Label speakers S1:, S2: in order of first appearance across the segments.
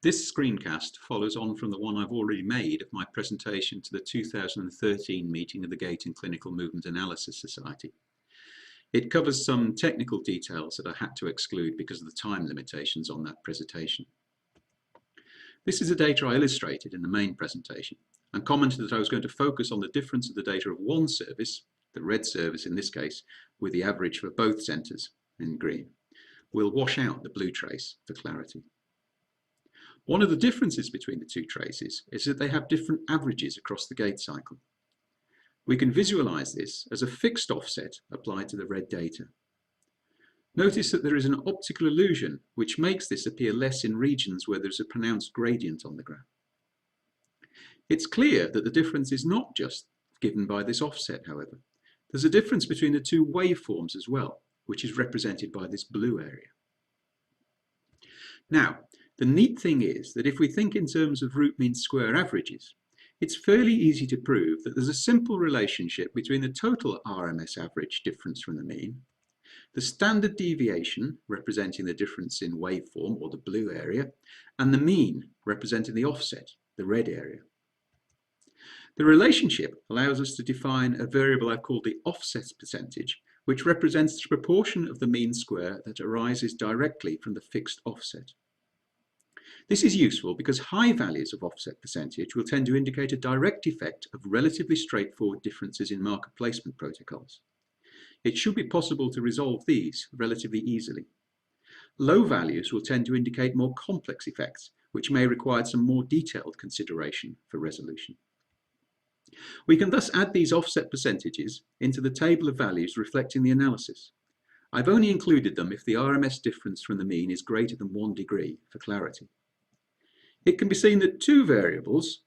S1: This screencast follows on from the one I've already made of my presentation to the 2013 meeting of the Gait and Clinical Movement Analysis Society. It covers some technical details that I had to exclude because of the time limitations on that presentation. This is the data I illustrated in the main presentation and commented that I was going to focus on the difference of the data of one service, the red service in this case, with the average for both centres in green. We'll wash out the blue trace for clarity. One of the differences between the two traces is that they have different averages across the gait cycle. We can visualize this as a fixed offset applied to the red data. Notice that there is an optical illusion which makes this appear less in regions where there's a pronounced gradient on the graph. It's clear that the difference is not just given by this offset, however. There's a difference between the two waveforms as well, which is represented by this blue area. Now, the neat thing is that if we think in terms of root mean square averages, it's fairly easy to prove that there's a simple relationship between the total RMS average difference from the mean, the standard deviation representing the difference in waveform or the blue area, and the mean representing the offset, the red area. The relationship allows us to define a variable I've called the offset percentage, which represents the proportion of the mean square that arises directly from the fixed offset. This is useful because high values of offset percentage will tend to indicate a direct effect of relatively straightforward differences in marker placement protocols. It should be possible to resolve these relatively easily. Low values will tend to indicate more complex effects, which may require some more detailed consideration for resolution. We can thus add these offset percentages into the table of values reflecting the analysis. I've only included them if the RMS difference from the mean is greater than 1 degree for clarity. It can be seen that two variables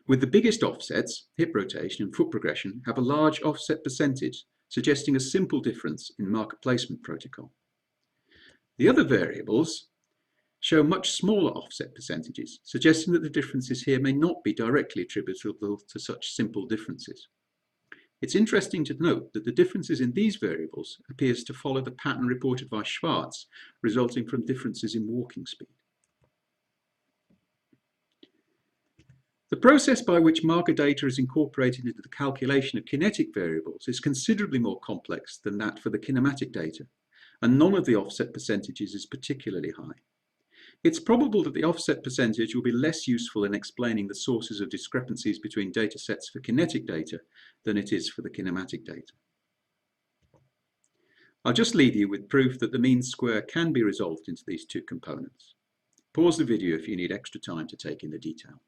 S1: with the biggest offsets, hip rotation and foot progression, have a large offset percentage, suggesting a simple difference in marker placement protocol. The other variables show much smaller offset percentages, suggesting that the differences here may not be directly attributable to such simple differences. It's interesting to note that the differences in these variables appears to follow the pattern reported by Schwartz, resulting from differences in walking speed. The process by which marker data is incorporated into the calculation of kinetic variables is considerably more complex than that for the kinematic data, and none of the offset percentages is particularly high. It's probable that the offset percentage will be less useful in explaining the sources of discrepancies between data sets for kinetic data than it is for the kinematic data. I'll just leave you with proof that the mean square can be resolved into these two components. Pause the video if you need extra time to take in the detail.